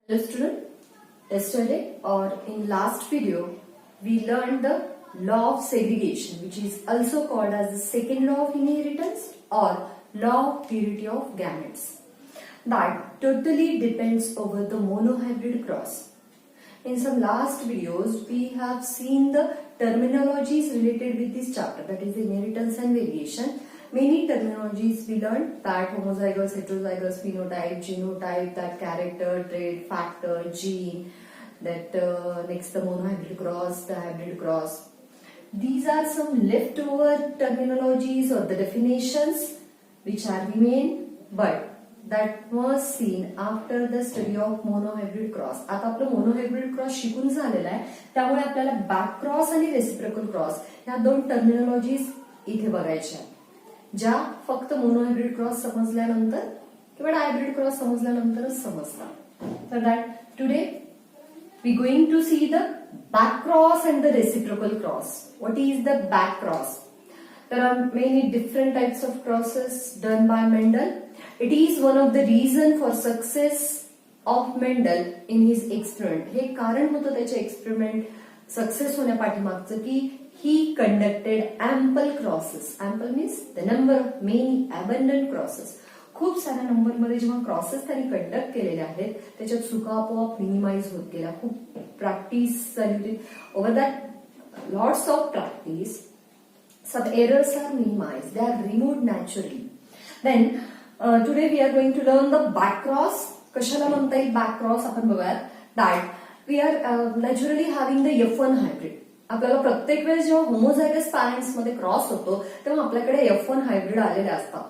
Hello student, yesterday or in last video we learned the law of segregation, which is also called as the second law of inheritance or law of purity of gametes. That totally depends over the monohybrid cross. In some last videos we have seen the terminologies related with this chapter, that is inheritance and variation. Many terminologies we learned, that homozygous, heterozygous, phenotype, genotype, that character, trait, factor, gene, that next the monohybrid cross, the hybrid cross. These are some leftover terminologies or the definitions which are remain, but that was seen after the study of monohybrid cross. आता आपलं monohybrid cross शिकून झालेला आहे, त्यामुळे आपल्याला back cross आणि reciprocal cross ह्या दोन टर्मिनॉलॉजीज इथे बघायच्या आहेत, ज्या फक्त मोनोहायब्रिड क्रॉस समजल्यानंतर किंवा डायब्रिड क्रॉस समजल्यानंतरच समजतात. तर that today we going to see the back cross and the reciprocal cross. What is the back cross? There are many different types of crosses done by Mendel. It is one of the reason for success of Mendel in his experiment. हे कारण होतं त्याचे experiment success होण्यापाठीमागचं की he conducted ample crosses. Ample means the number of many abundant crosses. खूप साऱ्या number मध्ये जेव्हा crosses त्यांनी कंडक्ट केलेले आहेत त्याच्यात चुका आपोआप मिनिमाइज होत गेल्या. खूप प्रॅक्टिस झाली होती. Over that lots of practice some errors are minimized, they are removed naturally. Then today we are going to learn the back cross. कशाला म्हणता येईल back cross आपण बघूयात. That we are naturally having the F1 hybrid. आपल्याला प्रत्येक वेळेस जेव्हा homozygous parents मध्ये क्रॉस होतो तेव्हा आपल्याकडे F1 हायब्रिड आलेले असतात.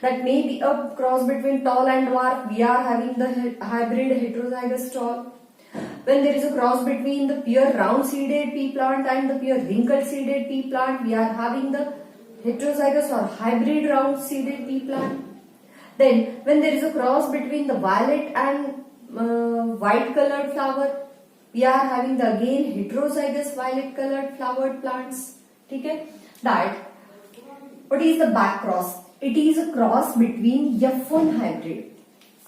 That may be a cross between tall and dwarf. We are having the hybrid heterozygous tall. When there is a cross between the pure round-seeded pea plant and the pure wrinkled-seeded pea plant, we are having the heterozygous or hybrid round-seeded pea plant. Then, when there is a cross between the violet and white-colored flower, we are having the again heterozygous violet-colored flowered plants. Okay? That what is the back cross? It is a cross between F1 hybrid.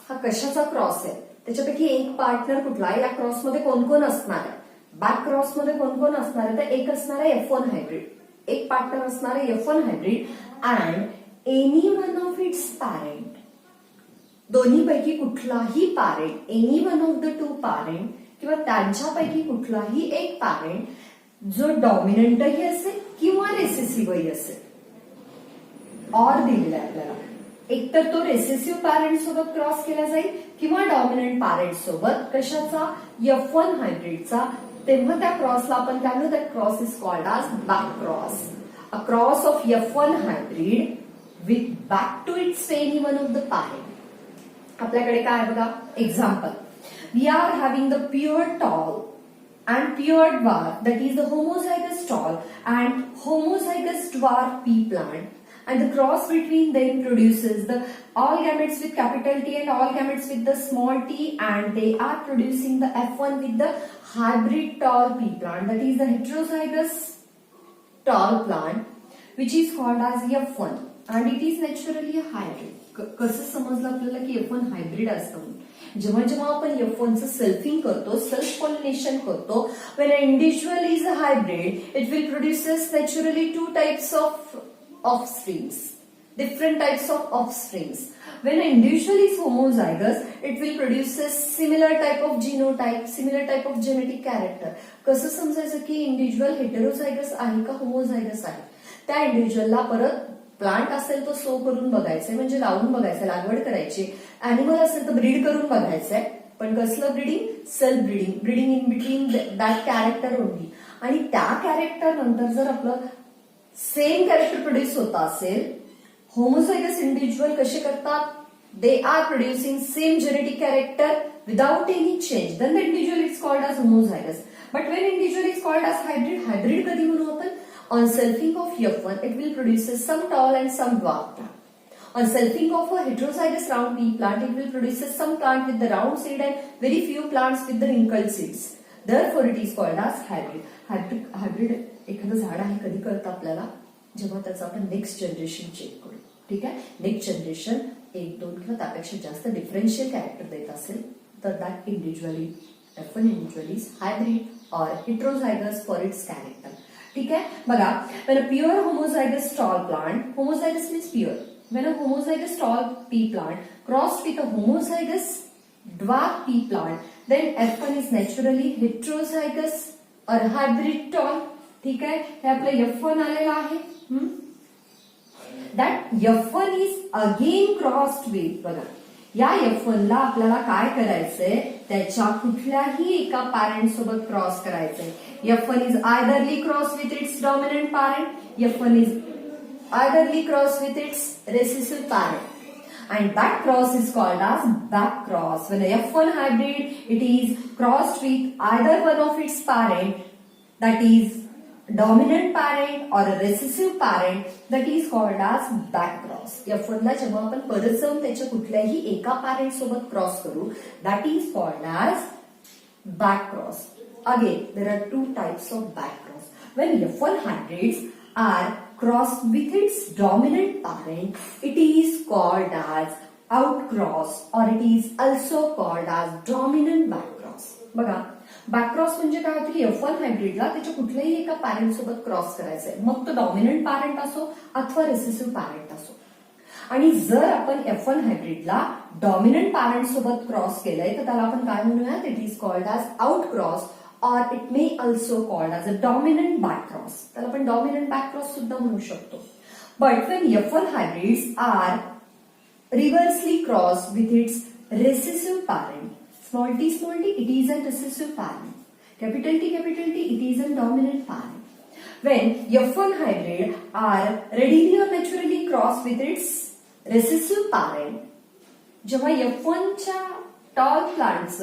हा कशाचा cross आहे? त्याच्यापैकी एक partner कुठला? या cross मध्ये कोण कोण असणार आहे? बॅक क्रॉस मध्ये कोण कोण असणार आहे? तर एक असणार आहे F1 हायब्रिड, एक पार्टनर असणार आहे F1 hybrid and any one of its parent. दोन्हीपैकी कुठलाही parent, any one of the to parent किंवा त्यांच्यापैकी कुठलाही एक पॅरेंट जो डॉमिनंटही असेल किंवा रेसेसिव्हही असेल. ऑर दिलेला आहे आपल्याला. एकतर तो रेसेसिव्ह पॅरेंट सोबत क्रॉस केला जाईल किंवा डॉमिनंट पॅरेंट सोबत. कशाचा? F1 हायब्रिडचा. तेव्हा त्या क्रॉसला आपण काय म्हणू? That cross is called as back cross. A cross of F1 hybrid with back to its any one of the parent. आपल्याकडे काय बघा example. We are having the pure tall and pure dwarf, that is the homozygous tall and homozygous dwarf pea plant. And the cross between them produces the all gametes with capital T and all gametes with the small t, and they are producing the F1 with the hybrid tall pea plant, that is the heterozygous tall plant, which is called as F1, and it is naturally a hybrid. कसं समजलं आपल्याला की F1 hybrid असतं? जेव्हा जेव्हा आपण F1 चं selfing करतो, सेल्फ पॉलिनेशन करतो, when an individual is a hybrid, it will produces naturally two types of offsprings, different types of offsprings. When an individual is homozygous, it will produces similar type of genotype, similar type of genetic character. कसं समजायचं की individual heterozygous आहे का homozygous आहे? त्या इंडिव्हिज्युअलला परत plant असेल तो सो करून बघायचंय, म्हणजे लावून बघायचं, लागवड करायची. अॅनिमल असेल तर ब्रीड करून बघायचंय. पण कसलं breeding? Self breeding. Breeding in between that character only. आणि त्या कॅरेक्टर नंतर जर आपलं सेम कॅरेक्टर प्रोड्यूस होत असेल, होमोझायगस इंडिव्हिज्युअल कसे करतात? They are producing same genetic character without any change, then the individual is called as homozygous. But when individual is called as hybrid, hybrid कधी म्हणू आपण? On selfing of F1, it will produce some tall and some dwarf plant. On selfing of a heterozygous round pea plant, it will produce some plant with the round seed and very few plants with the wrinkled seeds. Therefore, it is called as hybrid. Hybrid एखादं झाड आहे कधी कळतं आपल्याला? जेव्हा त्याचं आपण next generation check करू. ठीक आहे? नेक्स्ट जनरेशन 1, 2 किंवा त्यापेक्षा जास्त डिफरन्शियल कॅरेक्टर देत असेल तर that individually F1 individual is hybrid or heterozygous for its character. ठीक आहे बघा, when a pure homozygous tall plant, homozygous means pure, when a homozygous tall pea plant crossed with a homozygous dwarf pea plant, then F1 is naturally heterozygous or hybrid tall. ठीक आहे, हे आपलं F1 आलेलं आहे. That F1 is again crossed with, बघा या F1 ला आपल्याला काय करायचंय, त्याच्या कुठल्याही एका पॅरेंट सोबत क्रॉस करायचंय. F1 is eitherly crossed with its dominant parent, F1 is eitherly crossed with its recessive parent, and that cross is called as back cross. When a F1 hybrid, it is crossed with either one of its parent, that is dominant parent or a recessive parent, that is called as back cross. F1 ला जेव्हा आपण परत जाऊन त्याच्या कुठल्याही एका parent सोबत cross करू, that is called as back cross. Again, there are two types of back cross. When F1 hybrids are crossed with its dominant parent, it is called as outcross or it is also called as dominant back cross. बघा, बॅकक्रॉस म्हणजे काय होतं, F1 हायब्रिडला त्याच्या कुठल्याही एका parent सोबत cross करायचंय, मग तो डॉमिनंट पॅरेंट असो अथवा रिसेसिव्ह पॅरेंट असो. आणि जर आपण F1 हायब्रिडला डॉमिनंट पॅरेंट सोबत क्रॉस केलंय तर त्याला आपण काय म्हणूयात, it is called as outcross or it may also called as a dominant backcross. त्याला आपण dominant backcross सुद्धा म्हणू शकतो. But when F1 hybrids are reversely crossed with its recessive parent, small t, it is a recessive parent. Capital T, it is a dominant parent. When F1 hybrid are readily or naturally crossed with its recessive parent, जेव्हा F1 च्या tall plants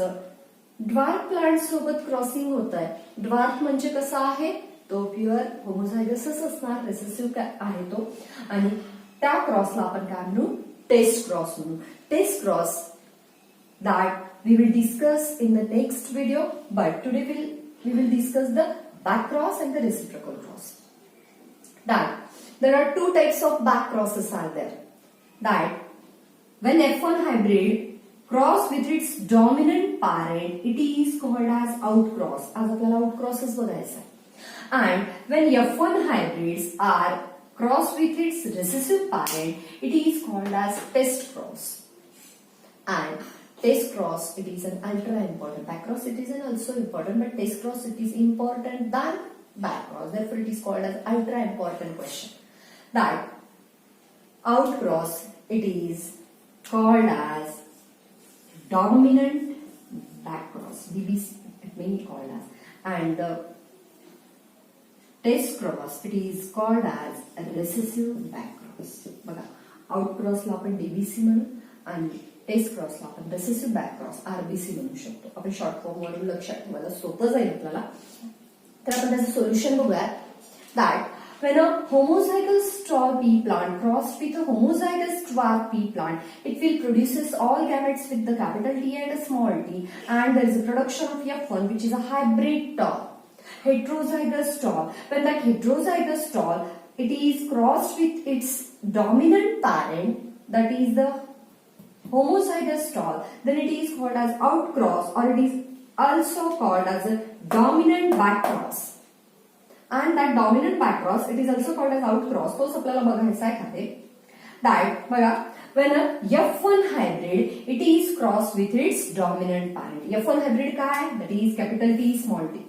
dwarf plant सोबत crossing होत आहे. Dwarf म्हणजे कसा आहे, तो pure होमोझायगसच असणार, रिसेसिव्ह आहे तो, आणि त्या क्रॉसला आपण काय म्हणू, टेस्ट क्रॉस म्हणू. Test cross that we will discuss in the next video, but today we will discuss the back cross and the reciprocal cross. That there are two types of back crosses are there. That when F1 hybrid cross with its dominant parent, it is called as outcross. आज आपल्याला outcrosses बघायचं आहे. And when F1 hybrids are crossed with its recessive parent, it is called as test cross. And test cross, it is an ultra important. Back cross, it is an also important, but test cross, it is important than back cross. Therefore, it is called as ultra important question. That outcross, it is called as dominant back cross, DBC, it may be called as, and the test cross, it is called as a recessive back cross. बघा, outcross ला आपण DBC म्हणू आणि taste क्रॉसला आपण recessive back cross RBC म्हणू शकतो. आपण short form वरून लक्षात ठेवायला सोपं जाईल आपल्याला. तर आपण त्याचं सोल्युशन बघूयात. That when a homozygous tall pea plant crossed with a homozygous dwarf pea plant, it will produces all gametes with the capital T and a small t, and there is a production of F1 which is a hybrid tall, heterozygous tall. When that heterozygous tall, it is crossed with its dominant parent, that is the homozygous tall, then it is called as outcross or it is also called as a dominant backcross. And that dominant backcross, it is also called as outcross. तोच आपल्याला बघायचा आहे खाते. That बघा, when a F1 hybrid, it is crossed with its dominant parent. F1 hybrid काय आहे? That is capital T small t.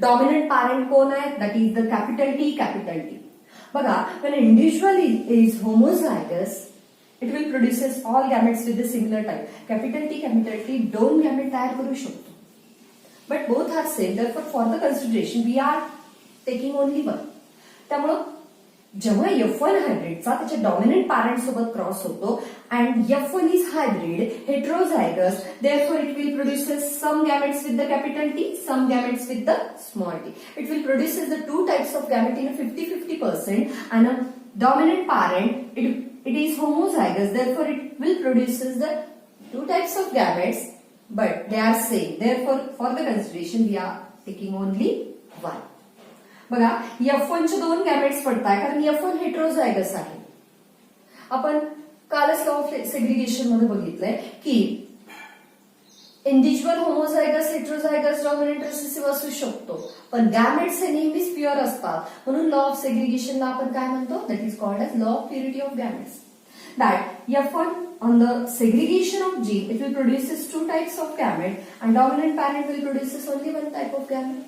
Dominant parent कोण आहे? That is the capital T capital T. बघा, when an individual is homozygous, it will produces all gametes with the similar type. Capital T दोन gamete तयार करू शकतो. But both are same. Therefore, for the consideration, we are taking only one. त्यामुळं जेव्हा F1 हायब्रिडचा त्याच्या dominant parent सोबत cross होतो and F1 is hybrid, heterozygous, therefore it will produces some gametes with the capital T, some gametes with the small t. It will produces the two types of gamete in a 50-50%, and a dominant parent, it is homozygous, therefore it will produces the two types of gametes, but they are same. Therefore, for the consideration, we are taking only one. बघा, F1 चे दोन gametes पडताय कारण F1 heterozygous आहे. आपण कालच law of segregation मध्ये बघितलंय की individual homozygous heterozygous dominant recessive असू शकतो, पण गॅमेट्स हे नेहमीच प्युअर असतात. म्हणून लॉ ऑफ सेग्रिगेशनला आपण काय म्हणतो, that is called as law of purity of gametes. That F1 on the segregation of gene, it will produces two types of gamete and dominant parent will produces only one type of gamete.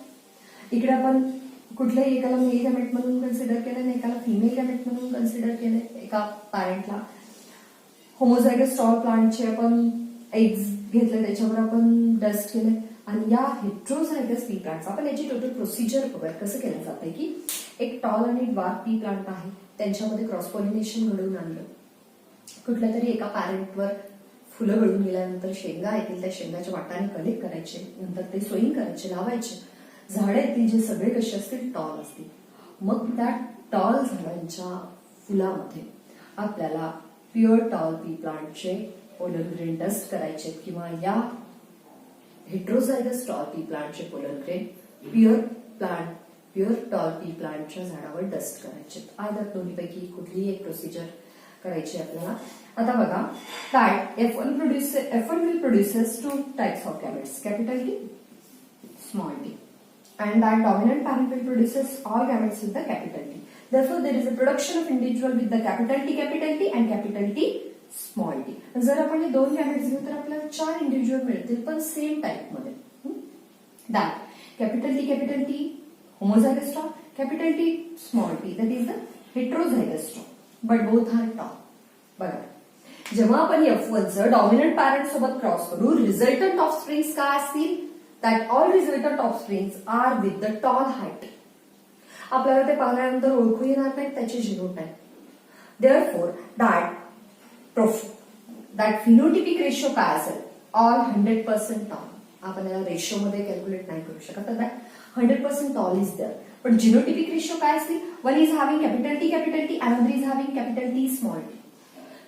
इकडे आपण कुठल्याही एकाला mail gamete म्हणून consider केलं आणि एकाला female gamete म्हणून consider केलं. एका पॅरेंटला होमोझायगस टॉल प्लांटचे आपण एग्स घेतले, त्याच्यावर आपण डस्ट केले, आणि या हेट्रोझायगस पी प्लांट आपण याची टोटल प्रोसिजर बघूया कसं केलं जातंय. की एक टॉल आणि ड्वार्फ पी प्लांट आहे, त्यांच्यामध्ये क्रॉस पॉलिनेशन घडवून आणलं. कुठल्या तरी एका पॅरेंटवर फुलं गळून गेल्यानंतर शेंगा येतील, त्या शेंगाच्या वाटाने कलेक्ट करायचे, नंतर ते सोईंग करायचे, लावायचे. झाडं येतील जे सगळे कसे असतील, टॉल असतील. मग त्या टॉल झाडांच्या फुलामध्ये आपल्याला प्युअर टॉल पी प्लांटचे पोलर ग्रेन डस्ट करायचे, किंवा या हेट्रोझायगस टॉल पी प्लांटचे pollen grain pure tall pea प्लांटच्या झाडावर डस्ट करायचे. आयदर दोन्हीपैकी कुठलीही एक प्रोसिजर करायची आपल्याला. आता बघा, that F1 will produces two types of gametes, capital T, small t, and that dominant parent will produces all gametes with the capital T. Therefore, there is a production of individual with the capital T and capital T small t. जर आपण हे दोन gametes घेऊ तर आपल्याला 4 individual मिळतील, पण same type मध्ये. that capital T homozygous straw, capital T small t, that is the heterozygous straw, but both are tall. बघा, जेव्हा आपण F1 चं डॉमिनंट पॅरेंट सोबत क्रॉस करू, रिझल्टंट ऑफ स्प्रिंग्स काय असतील, that all resultant offsprings are with the tall height. आपल्याला ते पाहिल्यानंतर ओळखू येणार नाहीत त्याचे genotype. Therefore that phenotypic ratio काय असेल, ऑल 100% टॉल. आपण याला रेशो मध्ये कॅल्क्युलेट नाही करू शकत, तर दॅट 100% टॉल इज देअर. पण जिनोटिपिक रेशो काय असतील, one is having capital T, another is having capital T small T.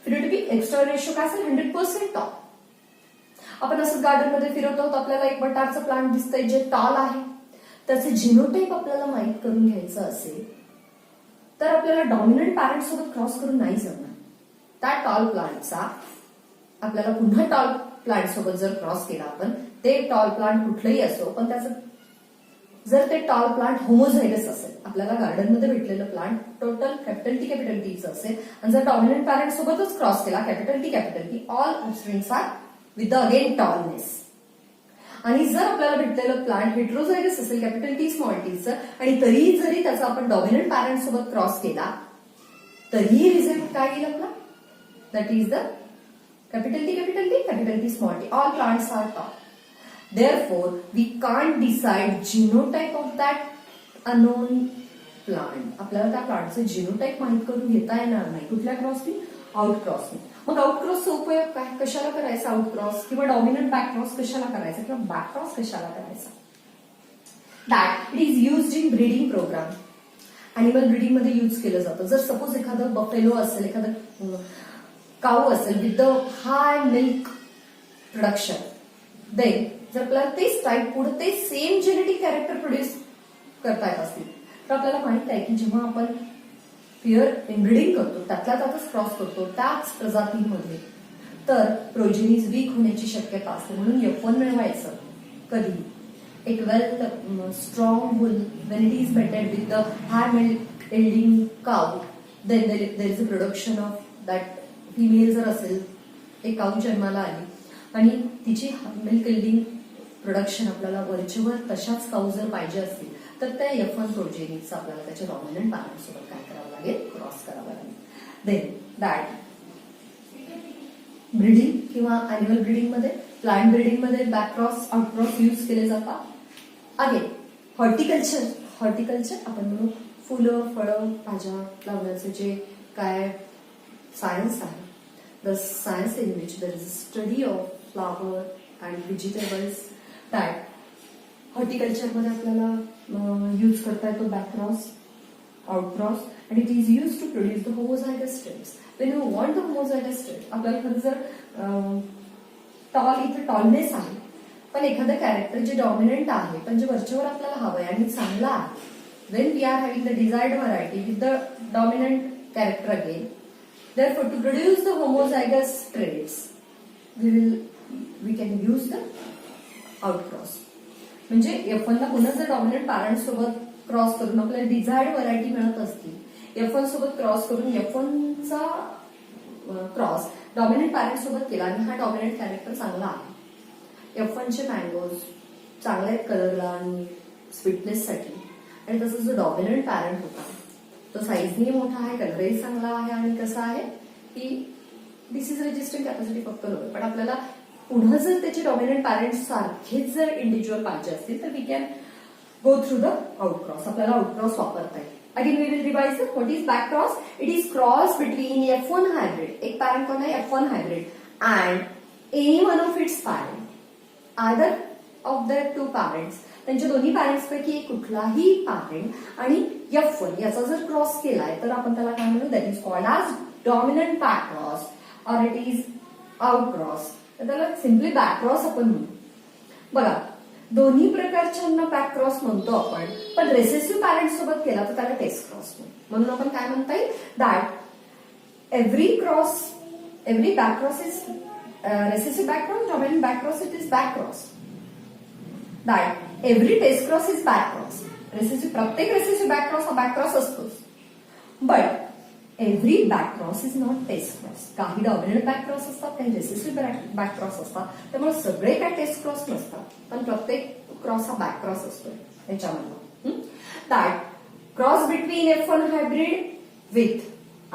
Phenotypic extra ratio काय असेल, 100% टॉल. आपण असं गार्डन मध्ये फिरवतो, आपल्याला एक बटारचं प्लांट दिसतंय जे टॉल आहे, त्याचं जिनोटाइप आपल्याला माहित करून घ्यायचं असेल तर आपल्याला डॉमिनंट पॅरेंट सोबत क्रॉस करून नाही जमणार. त्या टॉल प्लांटचा आपल्याला पुन्हा टॉल प्लांट सोबत जर क्रॉस केला आपण, ते टॉल प्लांट कुठलंही असो, पण त्याचं जर ते टॉल प्लांट होमोझायगस असेल, आपल्याला गार्डन मध्ये भेटलेलं प्लांट टोटल कॅपिटल टीचं असेल, आणि जर डॉमिनंट पॅरेंट सोबतच क्रॉस केला capital T, all offsprings are with the again tallness. आणि जर आपल्याला भेटलेलं प्लांट हेट्रोझायगस असेल कॅपिटल टी स्मॉल टीचं, आणि तरीही जरी त्याचा आपण डॉमिनंट पॅरेंट सोबत क्रॉस केला, तरीही रिझल्ट काय येईल आपला, that is the capital T small T, all plants are tall. Therefore, we can't decide genotype of that unknown plant. आपल्याला त्या प्लांटचं जिनोटाइप माहित करून घेता येणार नाही. कुठल्या क्रॉसनी, आउट क्रॉसनी. मग आउट क्रॉसचा उपयोग काय, कशाला करायचा आउट क्रॉस, किंवा डॉमिनंट बॅक क्रॉस कशाला करायचा, किंवा बॅक क्रॉस कशाला करायचा. That it is used in breeding programme. Animal breeding मध्ये युज केलं जातं. जर सपोज एखादं बफेलो असेल, एखादं काऊ असेल with the high milk production, then जर आपल्याला तेच टाईप पुढे ते सेम जेनेटिक कॅरेक्टर प्रोड्यूस करता येत असतील, तर आपल्याला माहित आहे की जेव्हा आपण प्युअर इनब्रीडिंग करतो, त्यातल्या त्यातच क्रॉस करतो त्याच प्रजातीमध्ये, तर प्रोजेनीज वीक होण्याची शक्यता असते. म्हणून F1 मिळवायचं कधी, एक well strong bull when it is mated with the high milk yielding cow, then there is a production of that female. जर असेल, एक काऊ जन्माला आली आणि तिची मिल्क यील्डिंग प्रोडक्शन आपल्याला वरचेवर तशाच काऊ जर पाहिजे असतील, तर त्या F1 प्रोजेनीचा आपल्याला त्याच्या डॉमिनंट पॅरेंट सोबत काय करावं लागेल, क्रॉस करावं लागेल. देन दॅट ब्रीडिंग किंवा अॅनिमल ब्रीडिंग मध्ये, प्लांट ब्रीडिंग मध्ये back cross, out cross use केले जातात. अगेन हॉर्टिकल्चर आपण म्हणू फुलं, फळं, भाज्या लावण्याचे जे काय सायन्स आहे, the science in which there is a study of flower and vegetables, that horticulture मध्ये आपल्याला यूज करता येतो back cross, out cross, and it is used to produce the homozygous traits. When you want the homozygous trait, आपल्याला खरं जर tall इथे tallness आहे, पण एखादं कॅरेक्टर जे डॉमिनंट आहे, पण जे वरच्यावर आपल्याला हवंय आणि चांगलं आहे, when we are having the desired variety with the dominant character again, therefore to produce the homozygous traits, we can use the आउटक्रॉस. म्हणजे F1 ला पुन्हा जर डॉमिनंट पॅरेंट सोबत क्रॉस करून आपल्याला डिझायर्ड व्हरायटी मिळत असतील, F1 सोबत क्रॉस करून F1 चा क्रॉस डॉमिनंट पॅरेंट सोबत केला आणि हा डॉमिनंट कॅरेक्टर चांगला आहे, F1 चे मँगोज चांगले आहेत कलरला आणि स्वीटनेस साठी, आणि तसं जो डॉमिनंट पॅरेंट होता तो साईजनी मोठा आहे, कलरही चांगला आहे आणि कसा आहे की डिसीज रेजिस्टंट कॅपॅसिटी फक्त लो. पण आपल्याला पुन्हा जर त्याचे डॉमिनंट पॅरेंट सारखेच जर इंडिव्हिज्युअल पाहिजे असतील तर we can go through the outcross. आपल्याला आउटक्रॉस वापरता येईल. Again we will revise it. What is back cross? It is cross between F1 hybrid, एक पॅरेंट कोण आहे F1 hybrid, and any one of its parent, either of the two parents, त्यांच्या दोन्ही parents पैकी एक कुठलाही पॅरेंट आणि F1 याचा जर क्रॉस केलाय तर आपण त्याला काय म्हणू? That is called as dominant back cross और इट इज आउट क्रॉस. तर त्याला सिम्पली बॅक क्रॉस आपण म्हणू. बघा, दोन्ही प्रकारच्यांना बॅक क्रॉस म्हणतो आपण, पण रेसेसिव्ह पॅरेंट सोबत केला तर त्याला टेस्ट क्रॉस म्हणून आपण काय म्हणता येईल? That every back cross is recessive back cross, dominant back cross it is back cross. That every test cross is back cross. प्रत्येक रेसेसिव्ह बॅक क्रॉस हा बॅक क्रॉस असतोच, but every back cross is not test cross. काही dominant back cross असतात, काही recessive back cross असतात, त्यामुळे सगळे काय टेस्ट क्रॉस नसतात, पण प्रत्येक क्रॉस हा बॅक क्रॉस असतो याच्यामधला. That cross between F1 hybrid with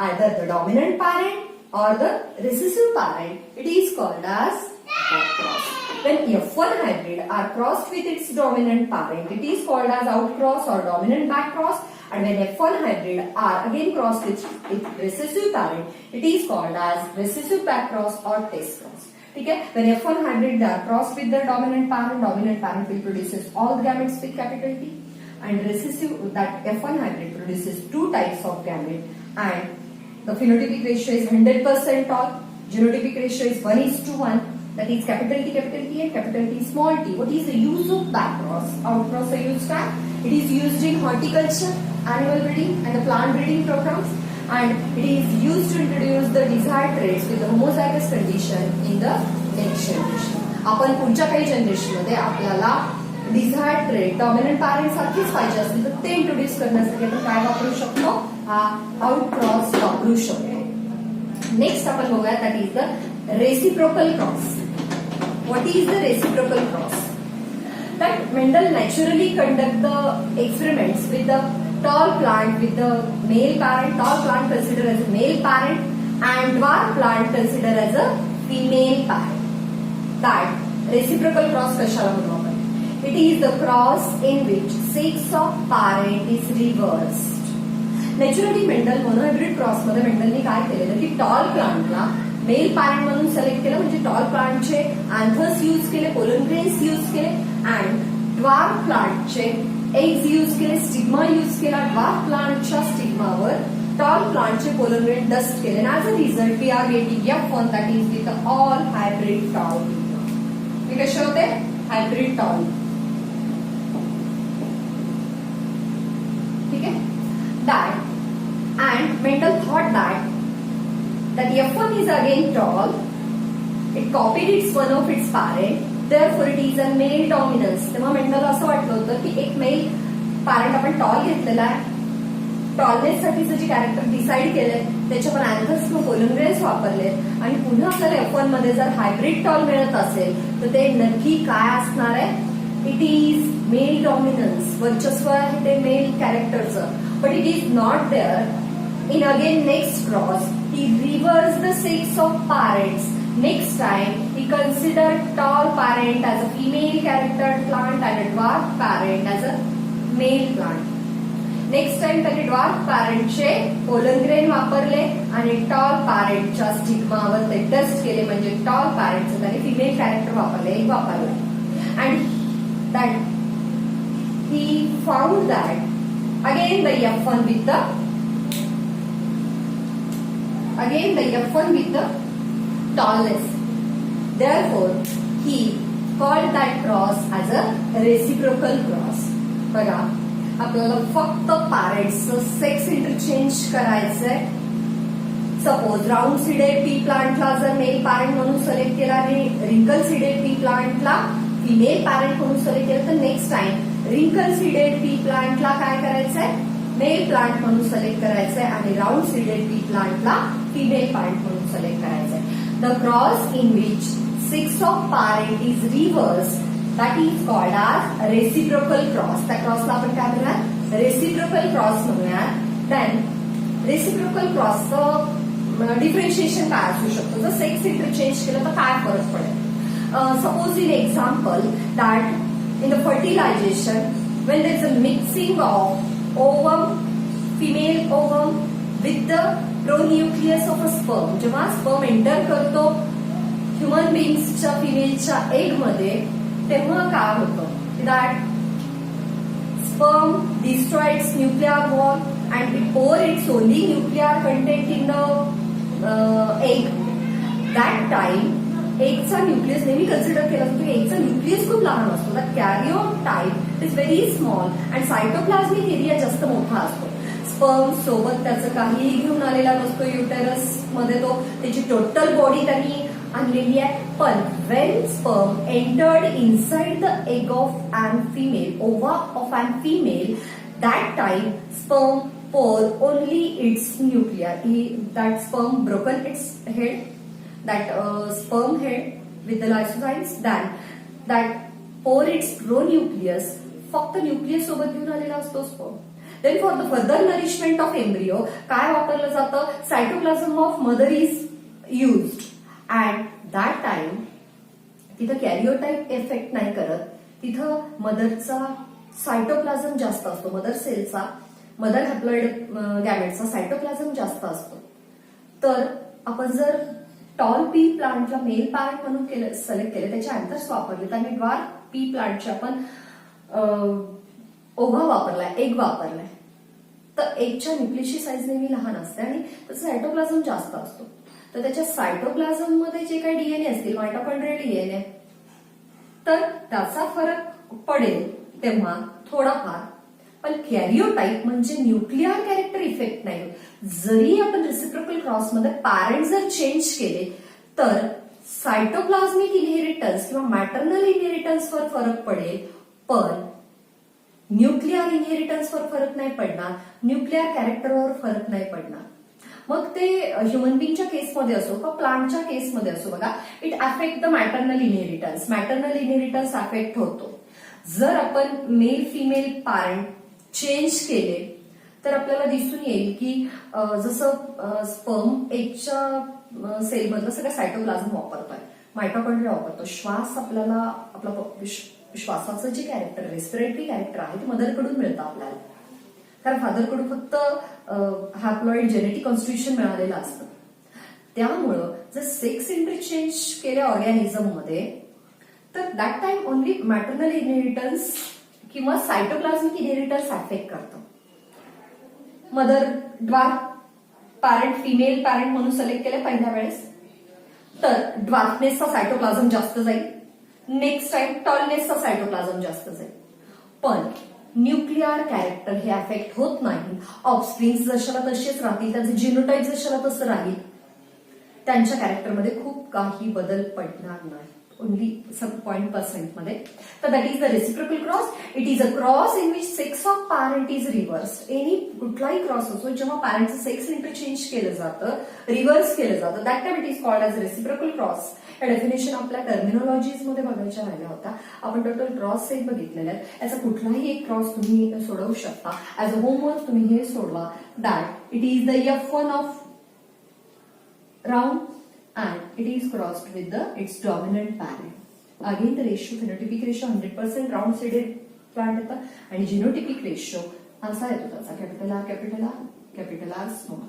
either the dominant parent or the recessive parent, it is called as back cross. When F1 hybrid are crossed with its dominant parent, it is called as outcross or dominant back cross. And when F1 hybrid are again crossed with its recessive parent, it is called as recessive back cross or test cross. Okay? When F1 hybrid are crossed with their dominant parent will produces all the gametes with capital T. And recessive, that F1 hybrid produces two types of gamete, and the phenotypic ratio is 100% tall. Genotypic ratio is 1:1. That is capital T and capital T small t. What is the use of back cross? Outcross are used at? It is used in horticulture, animal breeding and the plant breeding programs. And it is used to introduce the desired traits with the homozygous condition in the next generation. आपण पुढच्या काही generation मध्ये आपल्याला desired trait dominant parent सारखीच पाहिजे असतील तर ते इंट्रोड्यूस करण्यासाठी आपण काय वापरू शकतो? हा आउटक्रॉस वापरू शकतो. नेक्स्ट आपण बघूया that is the reciprocal cross. What is the reciprocal cross? That Mendel naturally conduct the experiments with the tall plant with the male parent, tall plant considered as a male parent and dwarf plant considered as a female parent. That reciprocal cross कशाला म्हणू आपण? It is the cross in which sex of parent is reversed. Naturally Mendel monohybrid cross मध्ये मेंडलनी काय केलेलं की tall प्लांटला male parent म्हणून select केलं, म्हणजे टॉल प्लांटचे अँथर्स यूज केले, पोलन ग्रेन्स यूज केले, अँड ड्वार्फ प्लांटचे एग्ज यूज केले, स्टिग्मा यूज केला. ड्वार्फ प्लांटच्या स्टिग्मावर टॉल प्लांटचे पोलन ग्रेन डस्ट केले, and as a result we are getting F1 that is with all hybrid tall. हे कसे होते? Hybrid tall. ठीक आहे. That and Mendel thought that F1 is again tall. It copied one of its parent. Therefore, it is a male dominance. तेव्हा Mendel असं वाटलं होतं की एक मेल पॅरेंट आपण टॉल घेतलेला आहे, टॉलनेस साठीचं जे कॅरेक्टर डिसाईड केलंय त्याच्या पण अँथर्स किंवा पोलन ग्रेन्स वापरले, आणि पुन्हा आपल्याला F1 मध्ये जर हायब्रिड टॉल मिळत असेल तर ते नक्की काय असणार आहे? It is male dominance. वर्चस्व आहे ते मेल कॅरेक्टरचं, but it is not there in again next cross. He reverse the sex of parents. Next time, he considered tall parent as a female charactered plant and a dwarf parent as a male plant. Next time त्याने dwarf parent चे pollen grain वापरले आणि tall parent च्या स्टिग्मावर ते dust केले, म्हणजे tall parent चे त्याने female character वापरले, एक वापरले. And that he found that again the F1 with the tallness. Therefore, he called that cross as a reciprocal cross. बघा, आपल्याला फक्त पॅरेंट्सचं सेक्स इंटरचेंज करायचंय. सपोज राऊंड सीडेड पी प्लांटला जर मेल पॅरेंट म्हणून सिलेक्ट केला आणि रिंकल सीडेड पी प्लांटला फिमेल पॅरेंट म्हणून सिलेक्ट केलं तर next time wrinkle seeded pea प्लांटला काय करायचंय, मेल प्लांट म्हणून सिलेक्ट करायचंय आणि राऊंड सीडेड पी प्लांटला फिमेल पॅरेंट म्हणून सिलेक्ट करायचंय. The cross in which sex of parent is reverse that is called as reciprocal cross. त्या क्रॉसला आपण काय म्हणूयात, रेसिप्रोकल क्रॉस म्हणूयात. देन रेसिप्रोकल क्रॉसचं डिफरन्शिएशन काय असू शकतं, जर सेक्स इंटरचेंज केलं तर काय फरक पडेल. Suppose in example that in the fertilization when there is a mixing of ovum, female ovum with the pronucleus of a sperm, जेव्हा स्पर्म एंटर करतो ह्युमन बिंग्सच्या फिमेलच्या एग मध्ये, तेव्हा काय होतं that sperm destroy its nuclear wall and it pour its only nuclear content in the egg. That time एगचा nucleus नेहमी consider केला जातो की एगचा न्यूक्लियस खूप लहान असतो. That karyotype is very small and cytoplasmic area जास्त मोठा असतो. स्पर्म सोबत त्याचं काहीही घेऊन आलेला नसतो युटेरस मध्ये, तो त्याची टोटल बॉडी त्यांनी आणलेली आहे. पण when sperm entered inside the egg of and female, ova of and female, that time sperm pour only its nuclear. That sperm broken its head, that sperm head with the lysozymes, then that pour its pronucleus, फक्त nucleus सोबत घेऊन आलेला असतो sperm. Then for the further nourishment of embryo काय वापरलं जातं, cytoplasm of mother is used and that time तिथं karyotype effect नाही करत, तिथं मदरचा सायटोप्लाझम जास्त असतो, मदर सेलचा, मदर हॅप्लॉइड गॅमेटचा सायटोप्लाझम जास्त असतो. तर आपण जर टॉल पी प्लांटला मेल पॅरेंट म्हणून सिलेक्ट केले, त्याचे अँथर्स वापरले आणि ड्वार्फ पी प्लांटचे आपण ओव्हा वापरलाय, एग वापरलाय, तर एगच्या न्यूक्लियसची साईज नेहमी लहान असते आणि त्याचा सायटोप्लाझम जास्त असतो. तर त्याच्या सायटोप्लाझम मध्ये जे काही डीएनए असतील, मायटोकॉन्ड्रियल डीएनए, तर त्याचा फरक पडेल तेव्हा थोडाफार. पण कॅरिओटाइप म्हणजे न्यूक्लिअर कॅरेक्टर इफेक्ट नाही. जरी आपण रेसिप्रोकल क्रॉस मध्ये पॅरेंट जर चेंज केले तर सायटोप्लाझ्मिक इनहेरिटन्स किंवा मॅटर्नल इनहेरिटन्सवर फरक पडेल, पण न्यूक्लिअर इनहेरिटन्सवर फरक नाही पडणार, न्यूक्लिअर कॅरेक्टरवर फरक नाही पडणार. मग ते ह्युमन बिंगच्या केसमध्ये असो किंवा प्लांटच्या केसमध्ये असो, बघा, it affect the maternal inheritance. Maternal inheritance affect होतो. जर आपण मेल फिमेल पॅरेंट चेंज केले तर आपल्याला दिसून येईल की जसं स्पर्म एगच्या सेलमधलं सगळं सायटोप्लाझम वापरतोय, मायटोकॉन्ड्रिया वापरतो, श्वास आपल्याला आपला श्वासाचं जे कॅरेक्टर, रेस्पिरेटरी कॅरेक्टर आहे ते मदरकडून मिळतं आपल्याला, कारण फादरकडून फक्त हॅप्लॉइड जेनेटिक कॉन्स्टिट्यूशन मिळालेलं असतं. त्यामुळं जर सेक्स इंटरचेंज केल्या ऑर्गॅनिझम मध्ये तर that time only maternal inheritance किंवा सायटोप्लाझमिक इनहेरिटन्स अफेक्ट करतं. Mother dwarf parent female parent म्हणून सिलेक्ट केले पहिल्या वेळेस, तर ड्वार्फनेसचा सायटोप्लाझम जास्त जाईल, नेक्स्ट टाइम टॉलनेसचा सायटोप्लाझम जास्त जाईल. पण न्यूक्लिअर कॅरेक्टर हे अफेक्ट होत नाही. ऑफस्प्रिंग्स जशाला तसेच राहतील, त्यांचे जिनोटाइप जशाला तसं राहील, त्यांच्या कॅरेक्टरमध्ये खूप काही बदल पडणार नाही, ओनली some 0.% मध्ये. तर that is the reciprocal cross. It is a cross in which sex of parent is रिव्हर्स्ड. Any कुठलाही क्रॉस असो जेव्हा पॅरेंटचं सेक्स इंटरचेंज केलं जातं, रिव्हर्स केलं जातं, that time it is called as reciprocal cross. या डेफिनेशन आपल्या टर्मिनॉलॉजीज मध्ये बघायच्या राहिल्या होत्या. आपण टोटल क्रॉस सेट बघितलेले आहेत. याचा कुठलाही एक क्रॉस तुम्ही सोडवू शकता. ऍज अ होमवर्क तुम्ही हे सोडवा. That it is the F1 of round and it is crossed with its dominant parent. Again the ratio, phenotypic ratio 100% round seeded plant येतं आणि genotypic ratio असा येतो त्याचा, capital R capital R capital R small.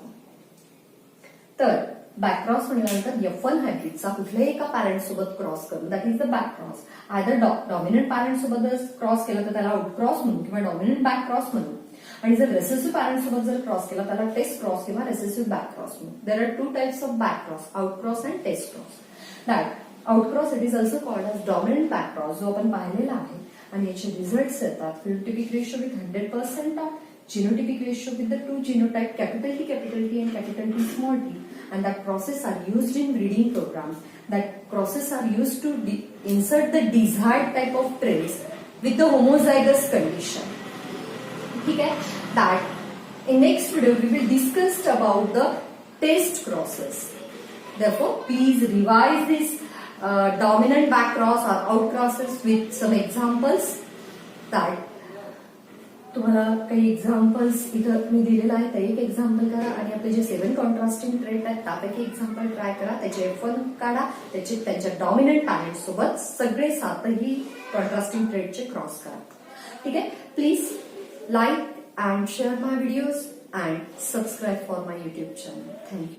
तर back cross म्हटल्यानंतर F1 हायब्रिडचा कुठल्याही एका पॅरेंट सोबत क्रॉस करून, that is the back cross. Either dominant parent सोबत क्रॉस केला तर त्याला आउट क्रॉस म्हणू किंवा डॉमिनंट बॅक क्रॉस म्हणू. आणि जर रेसेसिव्ह पॅरेंट सोबत जर क्रॉस केला त्याला टेस्ट क्रॉस किंवा रेसेसिव्ह बॅक क्रॉस म्हणू. There are 2 types of back cross, out cross and test cross. That out cross it is also called as dominant back cross, जो आपण पाहिलेला आहे. आणि याचे रिझल्ट्स येतात phenotypic ratio with 100% genotypic ratio with the 2 genotype, capital T and capital T small t. and that process are used in breeding programs. That process are used to insert the desired type of traits with the homozygous condition. Okay, that in next video we will discuss about the test crosses. Therefore, please revise this dominant back cross or out crosses with some examples. that तुम्हाला काही examples इथं मी दिलेला आहे ते एक example करा आणि आपले जे 7 कॉन्ट्रास्टिंग ट्रेट आहेत त्यापैकी एक्झाम्पल ट्राय करा, त्याचे F1 काढा, त्यांच्या डॉमिनंट पॅरेंट सोबत सगळे 7ही कॉन्ट्रास्टिंग ट्रेटचे क्रॉस करा. ठीक आहे. Please like and share my videos and subscribe for my YouTube channel. Thank you.